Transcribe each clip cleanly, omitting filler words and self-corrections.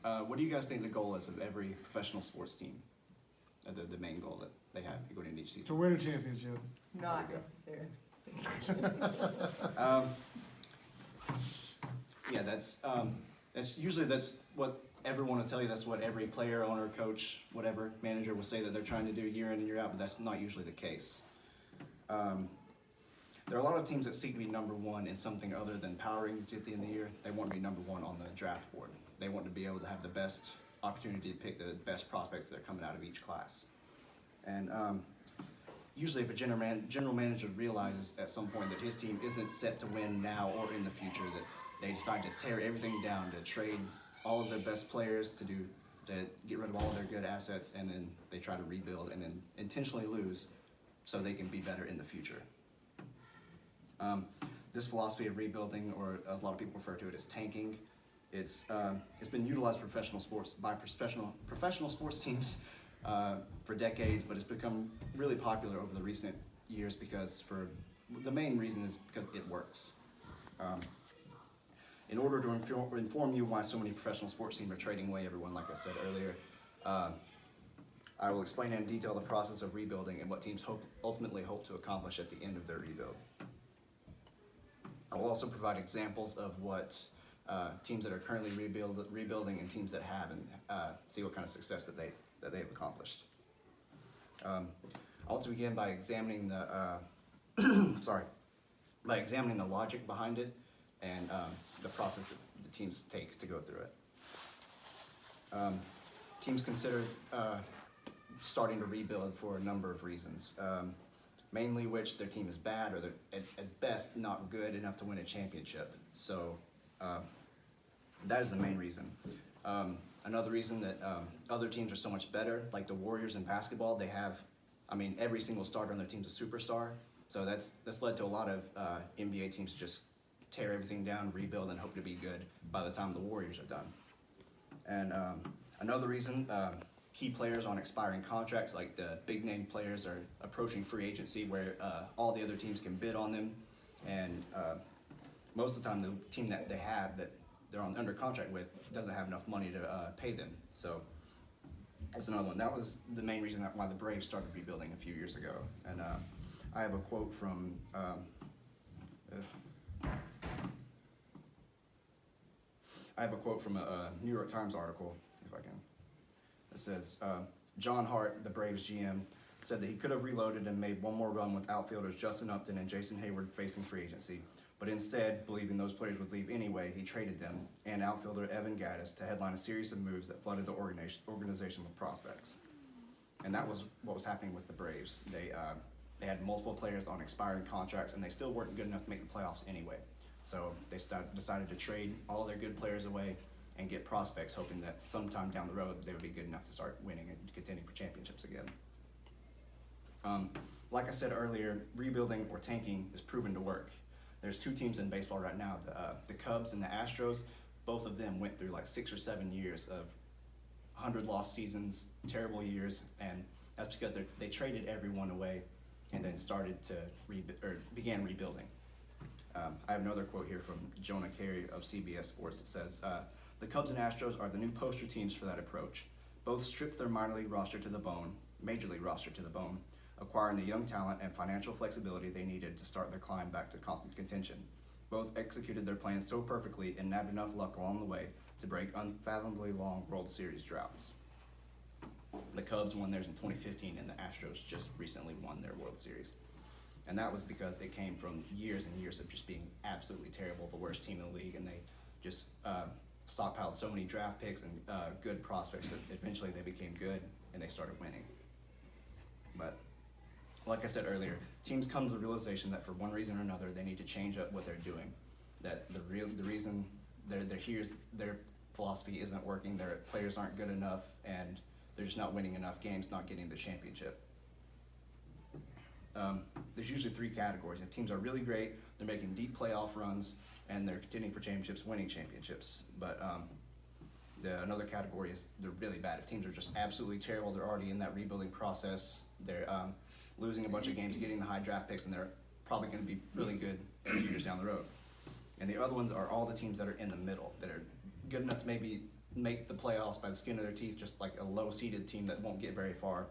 What do you guys think the goal is of every professional sports team? The main goal that they have going into each To season? win a championship. Not There necessarily. Yeah, that's usually that's what everyone will tell you. That's what every player, owner, coach, whatever manager will say that they're trying to do year in and year out. But that's not usually the case. There are a lot of teams that seek to be number one in something other than power rankings at the end of the year. They want to be number one on the draft board. They want to be able to have the best opportunity to pick the best prospects that are coming out of each class. And usually if a general manager realizes at some point that his team isn't set to win now or in the future, that they decide to tear everything down, to trade all of their best players, to get rid of all of their good assets, and then they try to rebuild and then intentionally lose so they can be better in the future. This philosophy of rebuilding, or as a lot of people refer to it as tanking, it's been utilized for professional sports by professional sports teams for decades, but it's become really popular over the recent years because the main reason is because it works. In order to inform you why so many professional sports teams are trading away everyone, like I said earlier, I will explain in detail the process of rebuilding and what teams ultimately hope to accomplish at the end of their rebuild. I will also provide examples of what teams that are currently rebuilding and teams that haven't, see what kind of success that they've accomplished. I want to begin by examining the examining the logic behind it and the process that the teams take to go through it. Teams consider starting to rebuild for a number of reasons. Mainly which their team is bad or they're at best not good enough to win a championship. So that is the main reason. Another reason that other teams are so much better, like the Warriors in basketball, they have, every single starter on their team's a superstar. So that's led to a lot of NBA teams just tear everything down, rebuild, and hope to be good by the time the Warriors are done. And another reason, key players on expiring contracts, like the big name players, are approaching free agency where all the other teams can bid on them, and most of the time the team that they have that they're under contract with doesn't have enough money to pay them. So that's another one. That was the main reason why the Braves started rebuilding a few years ago. And I have a quote from a New York Times article, if I can. It says, John Hart, the Braves GM, said that he could have reloaded and made one more run with outfielders Justin Upton and Jason Hayward facing free agency, but instead, believing those players would leave anyway, he traded them and outfielder Evan Gattis to headline a series of moves that flooded the organization with prospects. And that was what was happening with the Braves. They had multiple players on expiring contracts, and they still weren't good enough to make the playoffs anyway. So they decided to trade all their good players away and get prospects, hoping that sometime down the road they would be good enough to start winning and contending for championships again. Like I said earlier, rebuilding or tanking is proven to work. There's two teams in baseball right now, the Cubs and the Astros. Both of them went through like 6 or 7 years of 100 lost seasons, terrible years, and that's because they traded everyone away and then started to began rebuilding. I have another quote here from Jonah Carey of CBS Sports that says, the Cubs and Astros are the new poster teams for that approach. Both stripped their major league roster to the bone, acquiring the young talent and financial flexibility they needed to start their climb back to contention. Both executed their plans so perfectly and nabbed enough luck along the way to break unfathomably long World Series droughts. The Cubs won theirs in 2015, and the Astros just recently won their World Series. And that was because it came from years and years of just being absolutely terrible, the worst team in the league, and they just stockpiled so many draft picks and good prospects that eventually they became good and they started winning. But like I said earlier, teams come to the realization that for one reason or another they need to change up what they're doing. That the reason they're here is their philosophy isn't working, their players aren't good enough, and they're just not winning enough games, not getting the championship. There's usually 3 categories. If teams are really great, they're making deep playoff runs, and they're contending for championships, winning championships. But another category is they're really bad. If teams are just absolutely terrible, they're already in that rebuilding process, they're losing a bunch of games, getting the high draft picks, and they're probably going to be really good a few years down the road. And the other ones are all the teams that are in the middle, that are good enough to maybe make the playoffs by the skin of their teeth, just like a low-seeded team that won't get very far,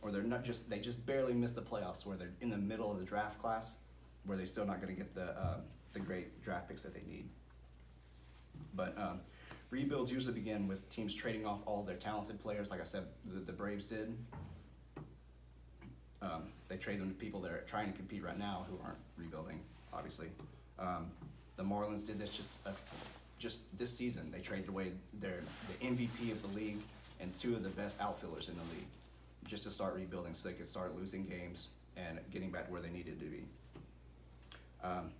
or they just barely miss the playoffs, where they're in the middle of the draft class, where they're still not going to get the great draft picks that they need. But rebuilds usually begin with teams trading off all their talented players, like I said, the Braves did. They trade them to people that are trying to compete right now who aren't rebuilding, obviously. The Marlins did this just this season. They traded away the MVP of the league and two of the best outfielders in the league just to start rebuilding so they could start losing games and getting back to where they needed to be.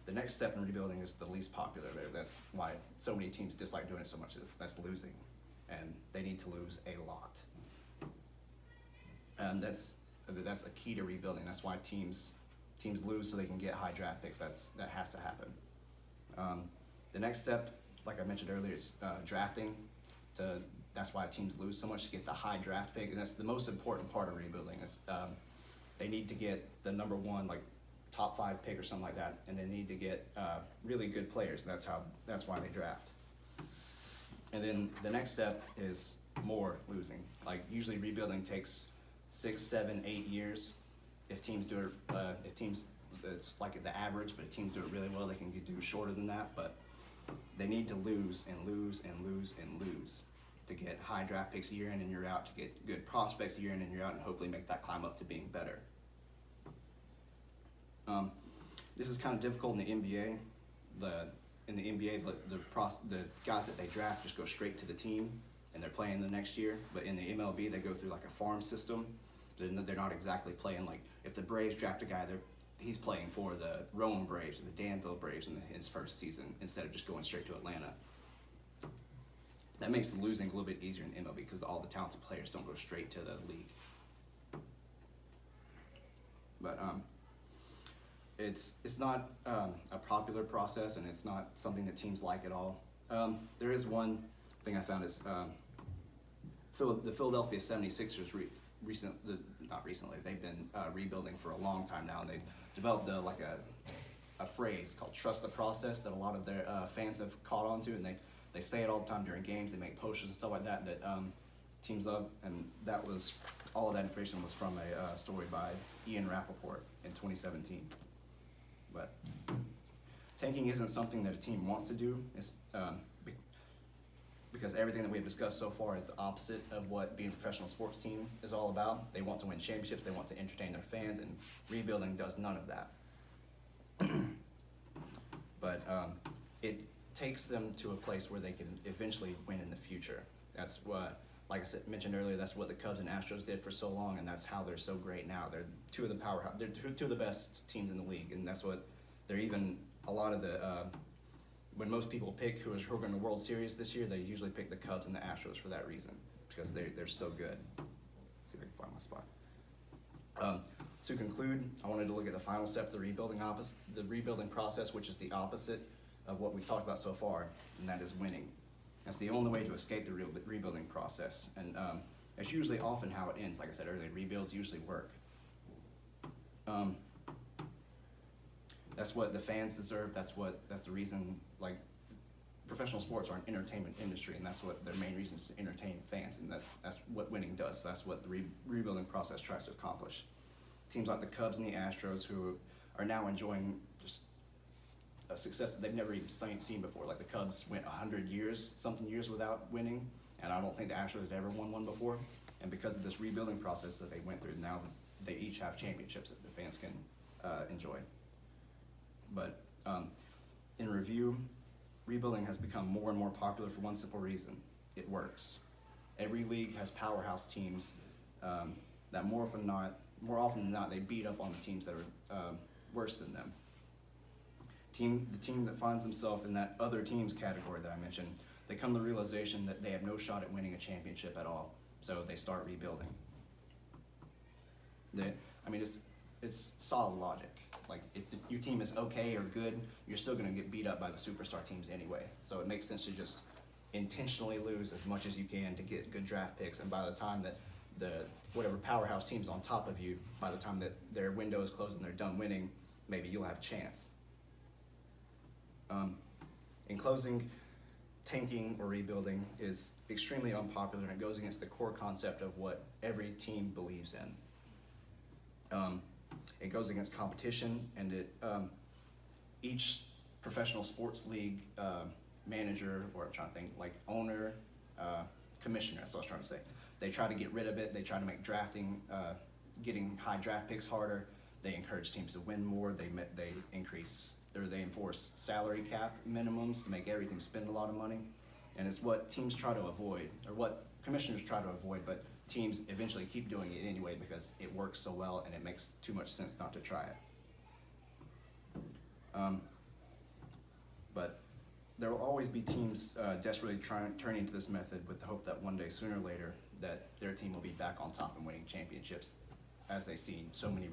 The next step in rebuilding is the least popular there. That's why so many teams dislike doing it so much. That's losing, and they need to lose a lot. That's a key to rebuilding. That's why teams lose so they can get high draft picks. That has to happen. The next step, like I mentioned earlier, is drafting. That's why teams lose so much, to get the high draft pick, and that's the most important part of rebuilding. They need to get the number one, like top 5 pick or something like that, and they need to get really good players. And that's why they draft. And then the next step is more losing. Like usually rebuilding takes 6, 7, 8 years. If teams do it, it's like the average, but if teams do it really well, they can do shorter than that. But they need to lose and lose and lose and lose to get high draft picks year in and year out, to get good prospects year in and year out, and hopefully make that climb up to being better. This is kind of difficult in the NBA. In the NBA, the guys that they draft just go straight to the team, and they're playing the next year. But in the MLB, they go through like a farm system. They're not exactly playing like, if the Braves draft a guy, he's playing for the Rome Braves or the Danville Braves in his first season instead of just going straight to Atlanta. That makes the losing a little bit easier in MLB because all the talented players don't go straight to the league. But it's not a popular process, and it's not something that teams like at all. There is one thing I found is the Philadelphia 76ers they've been rebuilding for a long time now, and they've developed a phrase called "trust the process" that a lot of their fans have caught on to, and they say it all the time during games. They make posters and stuff like that teams love, and all of that information was from a story by Ian Rappaport in 2017. But tanking isn't something that a team wants to do. It's because everything that we've discussed so far is the opposite of what being a professional sports team is all about. They want to win championships, they want to entertain their fans, and rebuilding does none of that. But it takes them to a place where they can eventually win in the future. That's what, like I mentioned earlier, that's what the Cubs and Astros did for so long, and that's how they're so great now. They're two of the best teams in the league, and that's what they're even a lot of the when most people pick who are going to the World Series this year, they usually pick the Cubs and the Astros for that reason, because they're so good. Let's see if I can find my spot. To conclude, I wanted to look at the final step of the rebuilding process, which is the opposite of what we've talked about so far, and that is winning. That's the only way to escape the rebuilding process, and it's usually often how it ends. Like I said earlier, rebuilds usually work. That's what the fans deserve. That's the reason, like, professional sports are an entertainment industry, and that's what their main reason is, to entertain fans, and that's what winning does. That's what the rebuilding process tries to accomplish. Teams like the Cubs and the Astros, who are now enjoying just a success that they've never even seen before. Like the Cubs went 100 years without winning, and I don't think the Astros had ever won one before. And because of this rebuilding process that they went through, now they each have championships that the fans can enjoy. But in review, rebuilding has become more and more popular for one simple reason: it works. Every league has powerhouse teams that more often than not, they beat up on the teams that are worse than them. The team that finds themselves in that other teams category that I mentioned, they come to the realization that they have no shot at winning a championship at all, so they start rebuilding. It's solid logic. Like, if your team is okay or good, you're still going to get beat up by the superstar teams anyway. So it makes sense to just intentionally lose as much as you can to get good draft picks, and by the time that whatever powerhouse team's on top of you, by the time that their window is closed and they're done winning, maybe you'll have a chance. In closing, tanking or rebuilding is extremely unpopular, and it goes against the core concept of what every team believes in. It goes against competition, and each professional sports league manager, or I'm trying to think, like owner, commissioner, that's what I was trying to say. They try to get rid of it. They try to make drafting, getting high draft picks harder. They encourage teams to win more. They increase, or they enforce salary cap minimums to make every team spend a lot of money. And it's what teams try to avoid, or what commissioners try to avoid, but teams eventually keep doing it anyway because it works so well and it makes too much sense not to try it. But there will always be teams desperately turning to this method with the hope that one day, sooner or later, that their team will be back on top and winning championships, as they see so many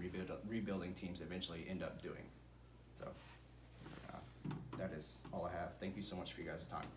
rebuilding teams eventually end up doing. So that is all I have. Thank you so much for you guys' time.